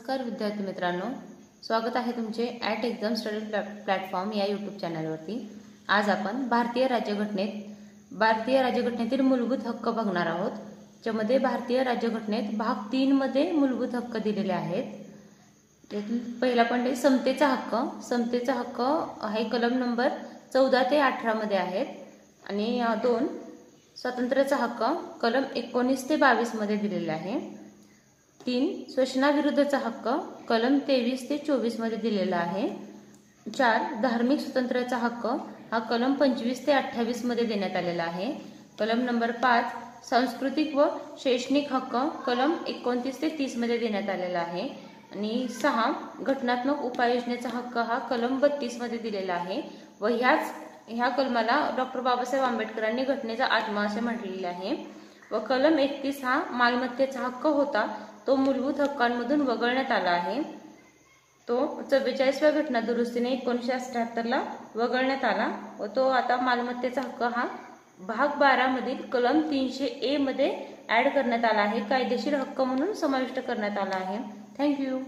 नमस्कार विद्यार्थी मित्रांनो, स्वागत आहे तुमचे ॲट एक्झाम स्टडी प्लॅटफॉर्म या यूट्यूब चॅनलवरती। आज आपण भारतीय राज्यघटनेतील मूलभूत हक्क बघणार आहोत, ज्यामध्ये भारतीय राज्यघटनेत भाग 3 मध्ये मूलभूत हक्क दिलेले आहेत। त्यातील पहिला पॉइंट आहे समतेचा हक्क। समतेचा हक्क आहे कलम नंबर 14 ते 18 मध्ये आहेत आणि 2 स्वातंत्र्याचा हक्क कलम 19 ते 22 मध्ये दिलेला आहे। 3 शोषणाविरुद्धचा हक्क कलम 23 ते 24 मध्ये दिलेला आहे। 4 धार्मिक स्वातंत्र्याचा हक्क हा कलम 25 ते 28 मध्ये देण्यात आलेला आहे। कलम नंबर 5 सांस्कृतिक व शैक्षणिक हक्क कलम 29 ते 30 मध्ये देण्यात आलेला आहे आणि 6 घटनात्मक उपाययोजनेचा हक्क हा कलम 32 मध्ये दिलेला आहे व ह्या कलमाला डॉक्टर बाबासाहेब आंबेडकरांनी घटनेचा आत्मा असे म्हटलेले आहे। व कलम 31 हा मालमत्तेचा हक्क होता, तो मूलभूत हक्कांमधून वगळण्यात आला आहे। तो 44व्या घटना दुरुस्तीने 1978 ला वगळण्यात आला व तो आता मालमत्तेचा हक्क हा भाग 12 मधील कलम 300A मध्ये ऍड करण्यात आला आहे, कायदेशीर हक्क म्हणून समाविष्ट करण्यात आला आहे। थँक्यू।